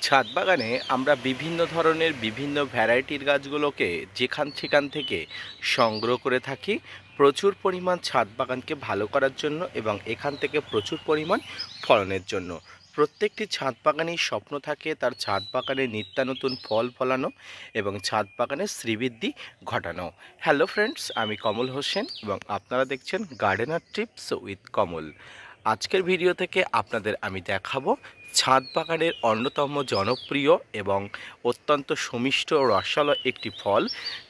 ছাদ বাগানে আমরা বিভিন্ন ধরনের বিভিন্ন ভ্যারাইটির গাছগুলোকে যেখান সেখান থেকে সংগ্রহ করে থাকি প্রচুর পরিমাণ ছাদ বাগানকে ভালো করার জন্য এবং এখান থেকে প্রচুর পরিমাণ ফলনের জন্য। প্রত্যেকটি ছাদ বাগানেই স্বপ্ন থাকে তার ছাদ বাগানে নিত্যানতুন ফল ফলানো এবং ছাদ বাগানের শ্রীবৃদ্ধি ঘটানো। হ্যালো ফ্রেন্ডস, আমি কমল হোসেন এবং আপনারা দেখছেন গার্ডেনার টিপস উইথ কমল। আজকের ভিডিও থেকে আপনাদের আমি দেখাবো ছাদ বাগানের অন্যতম জনপ্রিয় এবং অত্যন্ত সুমিষ্ট রসালো একটি ফল,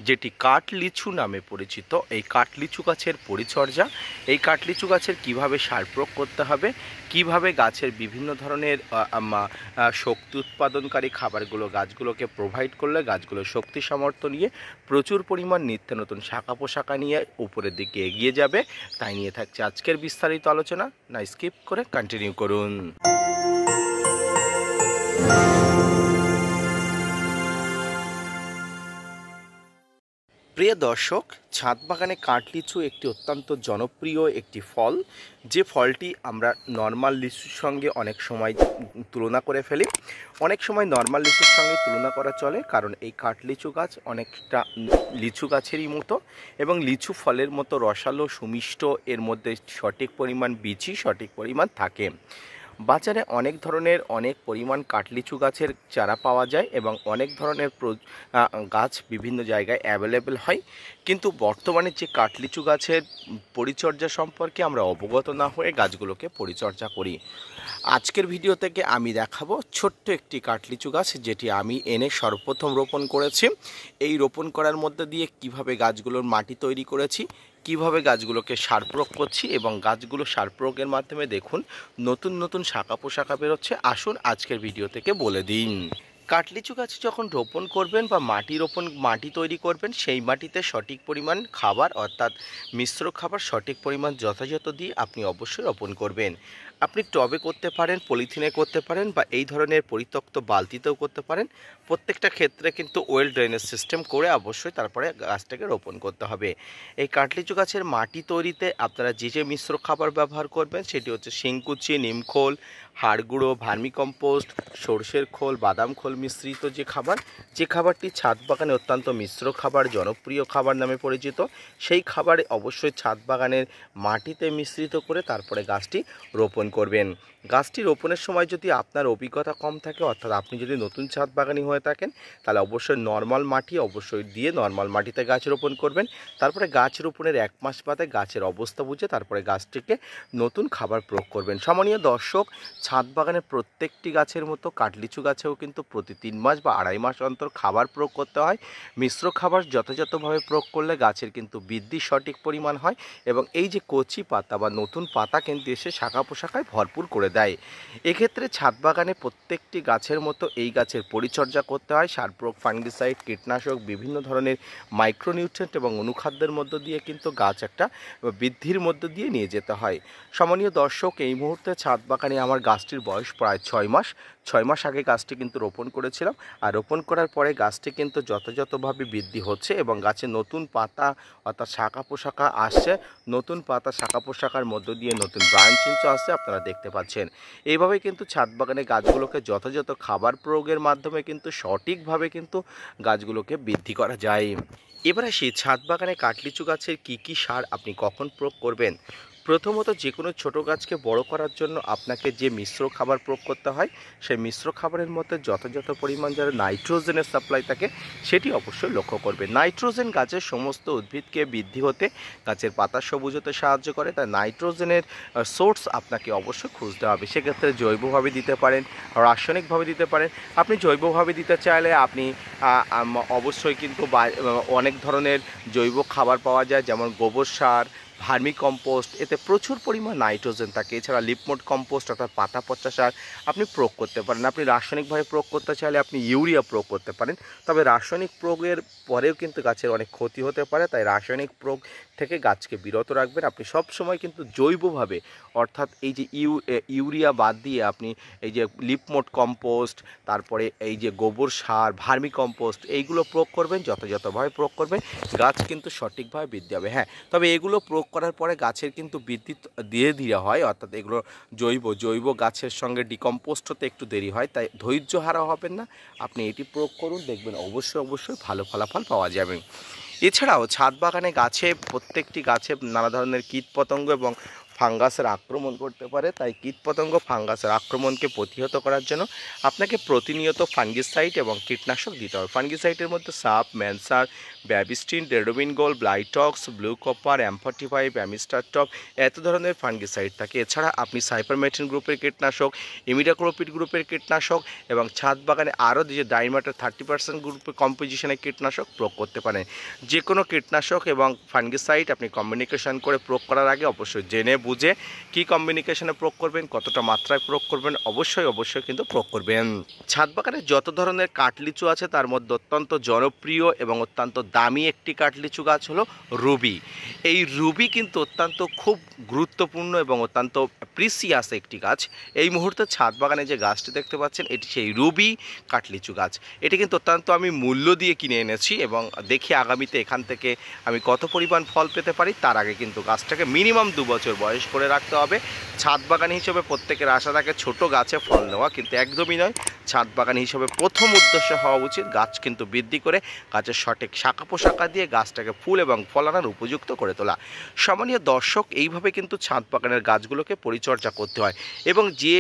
যেটি কাঠলিচু নামে পরিচিত। এই কাঠলিচু গাছের পরিচর্যা, এই কাঠলিচু গাছের কিভাবে সার প্রয়োগ করতে হবে, কিভাবে গাছের বিভিন্ন ধরনের শক্তি উৎপাদনকারী খাবারগুলো গাছগুলোকে প্রোভাইড করলে গাছগুলো শক্তি সামর্থ্য নিয়ে প্রচুর পরিমাণ নিত্য নতুন শাখা পোশাকা নিয়ে উপরের দিকে এগিয়ে যাবে, তাই নিয়ে থাকছে আজকের বিস্তারিত আলোচনা। না স্কিপ করে কন্টিনিউ করুন। প্রিয় দর্শক, ছাদ বাগানে কাঠলিচু একটি অত্যন্ত জনপ্রিয় একটি ফল, যে ফলটি আমরা নর্মাল লিচুর সঙ্গে অনেক সময় তুলনা করে ফেলি। অনেক সময় নর্মাল লিচুর সঙ্গে তুলনা করা চলে, কারণ এই কাঠলিচু গাছ অনেকটা লিচু গাছেরই মতো এবং লিচু ফলের মতো রসালো সুমিষ্ট, এর মধ্যে সঠিক পরিমাণ বীজই সঠিক পরিমাণ থাকে। বাজারে অনেক ধরনের অনেক পরিমাণ কাঠলিচু গাছের চারা পাওয়া যায় এবং অনেক ধরনের গাছ বিভিন্ন জায়গায় অ্যাভেলেবেল হয়, কিন্তু বর্তমানে যে কাঠলিচু গাছের পরিচর্যা সম্পর্কে আমরা অবগত না হয়ে গাছগুলোকে পরিচর্যা করি। আজকের ভিডিও থেকে আমি দেখাবো ছোট্ট একটি কাঠলিচু গাছ, যেটি আমি এনে সর্বপ্রথম রোপণ করেছি। এই রোপণ করার মধ্যে দিয়ে কিভাবে গাছগুলোর মাটি তৈরি করেছি, কিভাবে গাছগুলোকে সার প্রয়োগ করছি এবং গাছগুলো সার প্রয়োগের মাধ্যমে দেখুন নতুন নতুন শাখা পোশাকা বেরোচ্ছে। আসুন আজকের ভিডিও থেকে বলে দিন। কাঠলিচু গাছ যখন রোপণ করবেন বা মাটি তৈরি করবেন, সেই মাটিতে সঠিক পরিমাণ খাবার অর্থাৎ মিশ্র খাবার সঠিক পরিমাণ যথাযথ দিয়ে আপনি অবশ্যই রোপণ করবেন। আপনি টবে করতে পারেন, পলিথিনে করতে পারেন বা এই ধরনের পরিত্যক্ত বালতিতেও করতে পারেন। প্রত্যেকটা ক্ষেত্রে কিন্তু ওয়েল ড্রেনেজ সিস্টেম করে অবশ্যই তারপরে গাছটাকে রোপণ করতে হবে। এই কাঠলিচু গাছের মাটি তৈরিতে আপনারা যে যে মিশ্র খাবার ব্যবহার করবেন সেটি হচ্ছে শিংকুচি, নিমখোল, হাড় গুঁড়ো, ভার্মিকম্পোস্ট, সর্ষের খোল, বাদাম খোল মিশ্রিত যে খাবারটি ছাদ বাগানে অত্যন্ত মিশ্র খাবার, জনপ্রিয় খাবার নামে পরিচিত। সেই খাবার অবশ্যই ছাদ বাগানের মাটিতে মিশ্রিত করে তারপরে গাছটি রোপণ করবেন। গাছটি রোপণের সময় যদি আপনার অভিজ্ঞতা কম থাকে, অর্থাৎ আপনি যদি নতুন ছাদ বাগানি হয়ে থাকেন, তাহলে অবশ্যই নর্মাল মাটি অবশ্যই দিয়ে নর্মাল মাটিতে গাছ রোপণ করবেন। তারপরে গাছ রোপণের 1 মাস বাদে গাছের অবস্থা বুঝে তারপরে গাছটিকে নতুন খাবার প্রয়োগ করবেন। সম্মানীয় দর্শক, ছাদ বাগানের প্রত্যেকটি গাছের মতো কাঠলিচু গাছেও কিন্তু প্রতি 3 মাস বা 2.5 মাস অন্তর খাবার প্রয়োগ করতে হয়। মিশ্র খাবার যথাযথভাবে প্রয়োগ করলে গাছের কিন্তু বৃদ্ধি সঠিক পরিমাণ হয় এবং এই যে কচি পাতা বা নতুন পাতা কিন্তু এসে শাখা পোশাকায় ভরপুর করে দেয়। এক্ষেত্রে ছাদ বাগানে প্রত্যেকটি গাছের মতো এই গাছের পরিচর্যা করতে হয়। সার প্রয়োগ, ফাঙ্গিসাইড, কীটনাশক, বিভিন্ন ধরনের মাইক্রোনিউট্রিয়েন্ট এবং অনুখাদ্যের মধ্য দিয়ে কিন্তু গাছ একটা বৃদ্ধির মধ্য দিয়ে নিয়ে যেতে হয়। সম্মানীয় দর্শক, এই মুহূর্তে ছাদ বাগানে আমার গাছটির বয়স প্রায় 6 মাস। 6 মাস আগে গাছটি কিন্তু রোপণ করেছিলাম, আর রোপণ করার পরে গাছটি কিন্তু যথাযথভাবে বৃদ্ধি হচ্ছে এবং গাছে নতুন পাতা অর্থাৎ শাখা পোশাকা আসছে। নতুন পাতা শাখা পোশাকার মধ্য দিয়ে নতুন ব্রাঞ্চ আসছে, আপনারা দেখতে পাচ্ছেন। এইভাবে কিন্তু ছাদ বাগানে গাছগুলোকে যথাযথ খাবার প্রয়োগের মাধ্যমে কিন্তু সঠিকভাবে কিন্তু গাছগুলোকে বৃদ্ধি করা যায়। এবার আসি ছাদ বাগানে কাঠলিচু গাছের কী সার আপনি কখন প্রয়োগ করবেন। প্রথমত, যে কোনো ছোটো গাছকে বড় করার জন্য আপনাকে যে মিশ্র খাবার প্রয়োগ করতে হয়, সেই মিশ্র খাবারের মধ্যে যথাযথ পরিমাণ যারা নাইট্রোজেনের সাপ্লাই থাকে সেটি অবশ্যই লক্ষ্য করবে। নাইট্রোজেন গাছের সমস্ত উদ্ভিদকে বৃদ্ধি হতে, গাছের পাতা সবুজ হতে সাহায্য করে, তাই নাইট্রোজেনের সোর্স আপনাকে অবশ্যই খুঁজতে হবে। সেক্ষেত্রে জৈবভাবে দিতে পারেন, রাসায়নিকভাবে দিতে পারেন। আপনি জৈবভাবে দিতে চাইলে আপনি অবশ্যই কিন্তু অনেক ধরনের জৈব খাবার পাওয়া যায়, যেমন গোবর সার, ভার্মিকম্পোস্ট, এতে প্রচুর পরিমাণ নাইট্রোজেন থাকে। এছাড়া লিপমোড কম্পোস্ট অর্থাৎ পাতা পচা সার আপনি প্রয়োগ করতে পারেন। আপনি রাসায়নিকভাবে প্রয়োগ করতে চাইলে আপনি ইউরিয়া প্রয়োগ করতে পারেন, তবে রাসায়নিক প্রয়োগের পরেও কিন্তু গাছের অনেক ক্ষতি হতে পারে, তাই রাসায়নিক প্রয়োগ থেকে গাছকে বিরত রাখবেন। আপনি সব সময় কিন্তু জৈবভাবে অর্থাৎ এই যে ইউরিয়া বাদ দিয়ে আপনি এই যে লিপমোড কম্পোস্ট, তারপরে এই যে গোবর সার, ভার্মিকম্পোস্ট, এইগুলো প্রয়োগ করবেন, যথাযথভাবে প্রয়োগ করবেন, গাছ কিন্তু সঠিকভাবে বৃদ্ধি হবে। হ্যাঁ, তবে এগুলো প্রয়োগ প্রয়োগ করার পরে গাছের কিন্তু বৃদ্ধি ধীরে ধীরে হয়, অর্থাৎ এগুলো জৈব গাছের সঙ্গে ডিকম্পোস্ট হতে একটু দেরি হয়, তাই ধৈর্য হারা হবেন না। আপনি এটি প্রয়োগ করুন, দেখবেন অবশ্যই ভালো ফলাফল পাওয়া যাবে। এছাড়াও ছাদ বাগানে প্রত্যেকটি গাছে নানা ধরনের কীটপতঙ্গ এবং ফাঙ্গাসের আক্রমণ করতে পারে, তাই কীটপতঙ্গ ফাঙ্গাসের আক্রমণকে প্রতিহত করার জন্য আপনাকে প্রতিনিয়ত ফাঙ্গিসাইড এবং কীটনাশক দিতে হবে। ফাঙ্গিসাইডের মধ্যে সাপ, ম্যানসার, ব্যাবিস্টিন, রেডোবিন গোল্ড, Blitox, blue copper, M45, Amistar Top এত ধরনের ফাঙ্গিসাইড থাকে। এছাড়া আপনি সাইপারমেথ্রিন গ্রুপের কীটনাশক, ইমিডাক্লোপিড গ্রুপের কীটনাশক এবং ছাদ বাগানে আরও যে ডাইমাটার 30% গ্রুপের কম্পোজিশনের কীটনাশক প্রয়োগ করতে পারেন। যে কোনো কীটনাশক এবং ফাঙ্গিসাইড আপনি কম্বিনেশন করে প্রয়োগ করার আগে অবশ্যই জেনে বুঝে কী কম্বিনেশনে প্রয়োগ করবেন, কতটা মাত্রায় প্রয়োগ করবেন, অবশ্যই কিন্তু প্রয়োগ করবেন। ছাদ বাগানে যত ধরনের কাঠলিচু আছে তার মধ্যে অত্যন্ত জনপ্রিয় এবং অত্যন্ত দামি একটি কাঠলিচু গাছ হলো রুবি। এই রুবি কিন্তু অত্যন্ত খুব গুরুত্বপূর্ণ এবং অত্যন্ত প্রিসিয়াস একটি গাছ। এই মুহূর্তে ছাদ বাগানে যে গাছটি দেখতে পাচ্ছেন এটি সেই রুবি কাঠলিচু গাছ। এটি কিন্তু অত্যন্ত আমি মূল্য দিয়ে কিনে এনেছি এবং দেখি আগামীতে এখান থেকে আমি কত পরিমাণ ফল পেতে পারি। তার আগে কিন্তু গাছটাকে মিনিমাম 2 বছর বয়স করে রাখতে হবে। ছাদ বাগান হিসেবে প্রত্যেকের আশা থাকে ছোট গাছে ফল নেওয়া, কিন্তু একদমই নয়। ছাদ বাগান হিসেবে প্রথম উদ্দেশ্য হওয়া উচিত গাছ কিন্তু বৃদ্ধি করে গাছের সঠিক শাখা পোশাকা দিয়ে গাছটাকে ফুল এবং ফল আনার উপযুক্ত করে তোলা। সম্মানীয় দর্শক, এইভাবে কিন্তু ছাদ বাগানের গাছগুলোকে পরিচর্যা করতে হয় এবং যে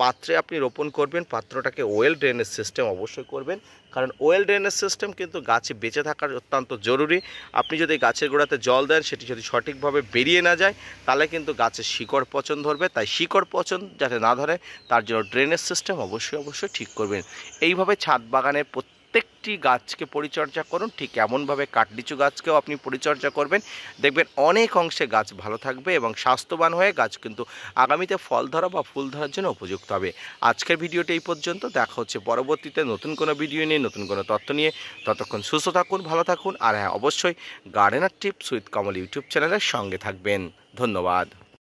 পাত্রে আপনি রোপণ করবেন পাত্রটাকে ওয়েল ড্রেনেজ সিস্টেম অবশ্যই করবেন, কারণ ওয়েল ড্রেনেজ সিস্টেম কিন্তু গাছে বেঁচে থাকার অত্যন্ত জরুরি। আপনি যদি গাছের গোড়াতে জল দেন সেটি যদি সঠিকভাবে বেরিয়ে না যায় তাহলে কিন্তু গাছের শিকড় পচন ধরবে, তাই শিকড় পচন যাতে না ধরে তার জন্য ড্রেনেজ সিস্টেম অবশ্যই ঠিক করবেন। এইভাবে ছাদ বাগানের প্রত্যেকটি গাছকে পরিচর্যা করুন। ঠিক এমনভাবে কাঠলিচু গাছকেও আপনি পরিচর্যা করবেন, দেখবেন অনেক অংশে গাছ ভালো থাকবে এবং স্বাস্থ্যবান হয়ে গাছ কিন্তু আগামীতে ফল ধরা বা ফুল ধরার জন্য উপযুক্ত হবে। আজকের ভিডিওটি এই পর্যন্ত, দেখা হচ্ছে পরবর্তীতে নতুন কোনো ভিডিও নিয়ে, নতুন কোনো তথ্য নিয়ে। ততক্ষণ সুস্থ থাকুন, ভালো থাকুন, আর হ্যাঁ অবশ্যই gardener tips with Kamal YouTube চ্যানেলের সঙ্গে থাকবেন। ধন্যবাদ।